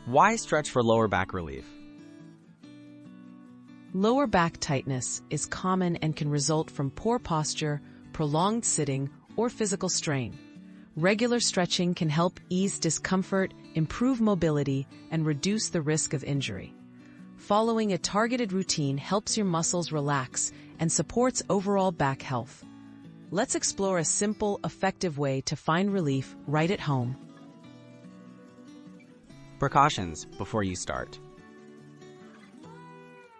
Why stretch for lower back relief? Lower back tightness is common and can result from poor posture, prolonged sitting, or physical strain. Regular stretching can help ease discomfort, improve mobility, and reduce the risk of injury. Following a targeted routine helps your muscles relax and supports overall back health. Let's explore a simple, effective way to find relief right at home. Precautions before you start.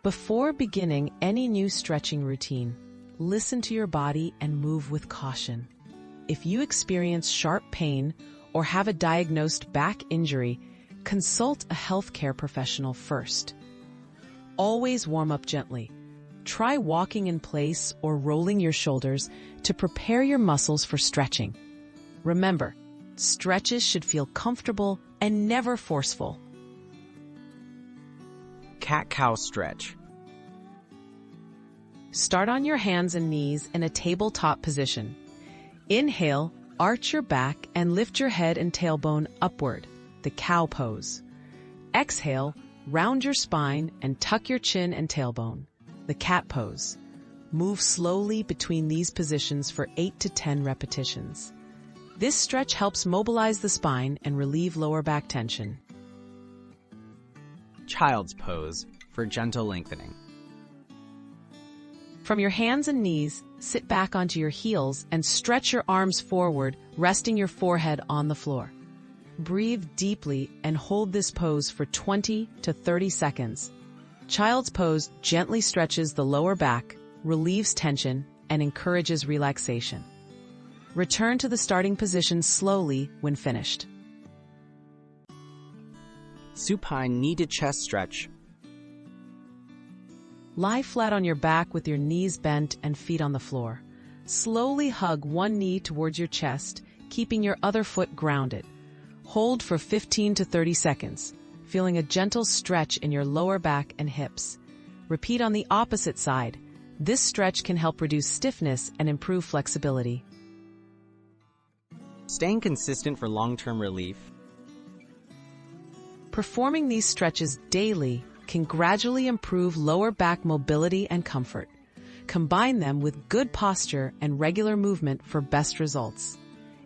Before beginning any new stretching routine, listen to your body and move with caution. If you experience sharp pain or have a diagnosed back injury, consult a healthcare professional first. Always warm up gently. Try walking in place or rolling your shoulders to prepare your muscles for stretching. Remember, stretches should feel comfortable and never forceful. Cat-cow stretch. Start on your hands and knees in a tabletop position. Inhale, arch your back and lift your head and tailbone upward, the cow pose. Exhale, round your spine and tuck your chin and tailbone, the cat pose. Move slowly between these positions for 8 to 10 repetitions. This stretch helps mobilize the spine and relieve lower back tension. Child's pose for gentle lengthening. From your hands and knees, sit back onto your heels and stretch your arms forward, resting your forehead on the floor. Breathe deeply and hold this pose for 20 to 30 seconds. Child's pose gently stretches the lower back, relieves tension, and encourages relaxation. Return to the starting position slowly when finished. Supine knee to chest stretch. Lie flat on your back with your knees bent and feet on the floor. Slowly hug one knee towards your chest, keeping your other foot grounded. Hold for 15 to 30 seconds, feeling a gentle stretch in your lower back and hips. Repeat on the opposite side. This stretch can help reduce stiffness and improve flexibility. Staying consistent for long-term relief. Performing these stretches daily can gradually improve lower back mobility and comfort. Combine them with good posture and regular movement for best results.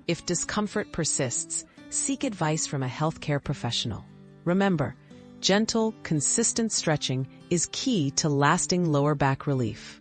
If discomfort persists, seek advice from a healthcare professional. Remember, gentle, consistent stretching is key to lasting lower back relief.